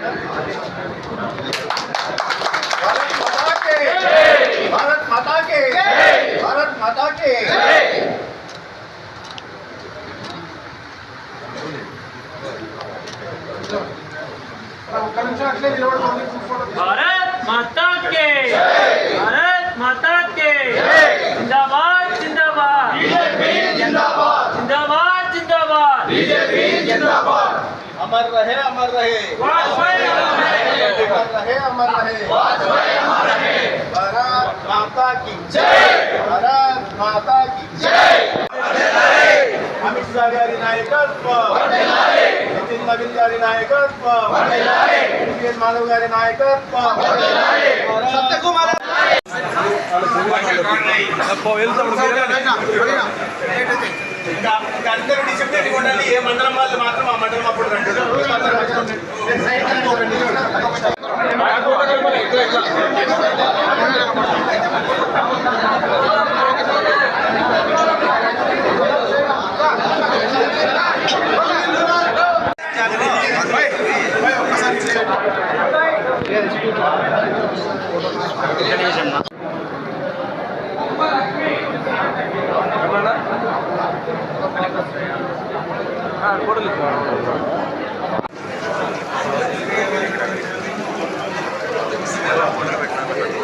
भारत माता के भारत माता के भारत माता के भारत माता के जिंदाबाद जिंदाबाद बीजेपी जिंदाबाद जिंदाबाद जिंदाबाद बीजेपी जिंदाबाद अमर रहे वाजपेयी अमर रहे अमर रहे वाजपेयी अमर रहे भारत माता की जय भारत माता की जय अमित शाह गारी नायकत्व नितिन नवीन गारी नायकत्व माधव गारी नायकत्व सत्यकुमार అందరూ డిసిప్లిన్ ఉండాలి. ఏ మండలం వాళ్ళు మాత్రం ఆ మండలం అప్పుడు రండి.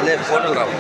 లేదు ఫోటోలు రావు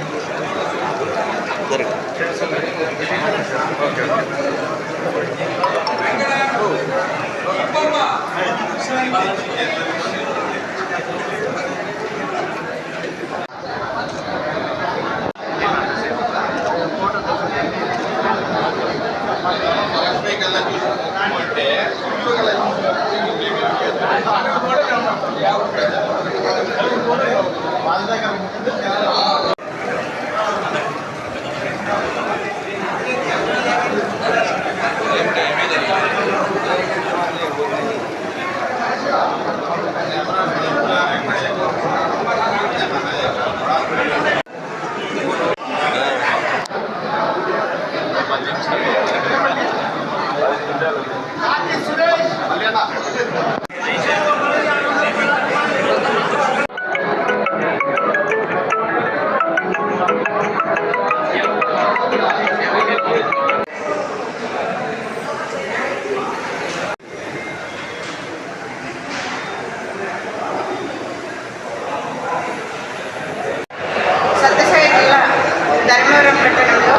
పట్టణంలో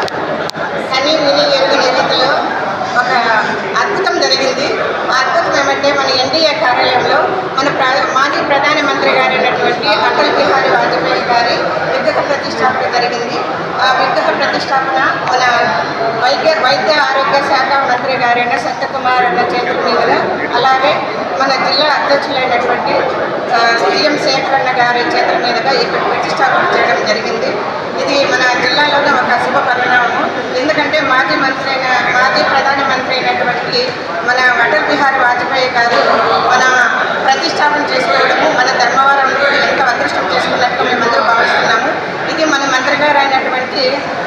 కనీ విని ఎరుగని రీతిలో ఒక అద్భుతం జరిగింది. ఆ అద్భుతం ఏమంటే మన ఎన్డీఏ కార్యాలయంలో మన మాజీ ప్రధానమంత్రి గారు అయినటువంటి అటల్ బిహారీ వాజ్పేయి గారి విగ్రహ ప్రతిష్టాపన జరిగింది. ఆ విగ్రహ ప్రతిష్టాపన మన వైద్య ఆరోగ్య శాఖ మంత్రి గారైన సత్యకుమార్ అన్న చేతుల మీదుగా, అలాగే మన జిల్లా అధ్యక్షులైనటువంటి జిఎం శేఖర్ అన్న గారి చేతుల మీదుగా ఇక్కడ ప్రతిష్టాపన చేయడం జరిగింది. ఇది మన జిల్లాలోనే ఒక శుభ పరిణామం. ఎందుకంటే మాజీ ప్రధానమంత్రి అయినటువంటి మన అటల్ బిహారీ వాజ్పేయి గారు మన ప్రతిష్టాపన చేసుకోవడము మన ధర్మవరంలో ఎంతో అదృష్టం చేసుకున్నట్టు మేమందరూ భావిస్తున్నాము. ఇది మన మంత్రి గారు అయినటువంటి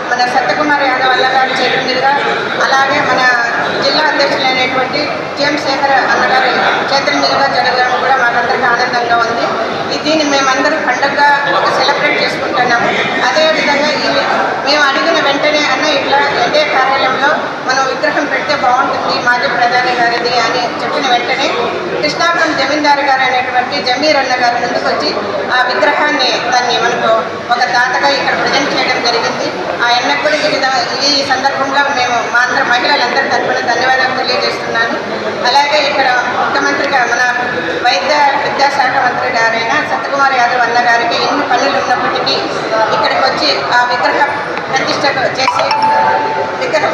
మన సత్యకుమార్ యాదవ్ అన్న గారి చేతుల మీదుగా, అలాగే మన జిల్లా అధ్యక్షులైనటువంటి జిఎం శేఖర్ అన్నగారి చేతుల మీదుగా జరగడం కూడా మాకందరికీ ఆనందంగా ఉంది. దీన్ని మేమందరూ పండుగగా ఒక సెలబ్రేట్ చేసుకుంటున్నాము. అదేవిధంగా మేము అడిగిన వెంటనే అన్న ఇట్లా ఎన్డీఏ కార్యాలయంలో మనం విగ్రహం పెడితే బాగుంటుంది మాజీ ప్రధాని గారిది అని చెప్పిన వెంటనే కృష్ణాపురం జమీందారు గారు అయినటువంటి జమీర్ అన్న గారి ముందుకు వచ్చి ఆ విగ్రహాన్ని దాన్ని మనకు ఒక దాతగా ఇక్కడ ప్రజెంట్ చేయడం జరిగింది. ఆ అన్నకు కూడా ఈ సందర్భంగా మేము మా అందరి మహిళలందరి తరఫున ధన్యవాదాలు తెలియజేస్తున్నాను. అలాగే ఇక్కడ ముఖ్యమంత్రిగా మన విద్యాశాఖ మంత్రి గారైన సత్యకుమార్ యాదవ్ అన్న గారికి ఎన్ని పనులు ఉన్నప్పటికీ ఇక్కడికి వచ్చి ఆ విగ్రహ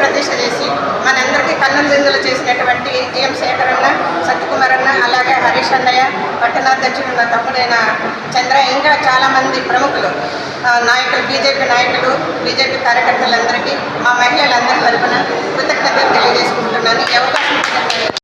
ప్రతిష్ట చేసి మనందరికీ కన్నుల విందులు చేసినటువంటి జిఎం శేఖర్ అన్న, సత్యకుమార్ అన్న, అలాగే హరీష్ అన్నయ్య, పట్టణాధ్యక్షుడు నా తమ్ముడైన చంద్ర, ఇంకా చాలామంది ప్రముఖులు నాయకులు, బీజేపీ కార్యకర్తలందరికీ మా మహిళలందరి తరఫున కృతజ్ఞతలు తెలియజేసుకుంటున్నాను. ఈ అవకాశం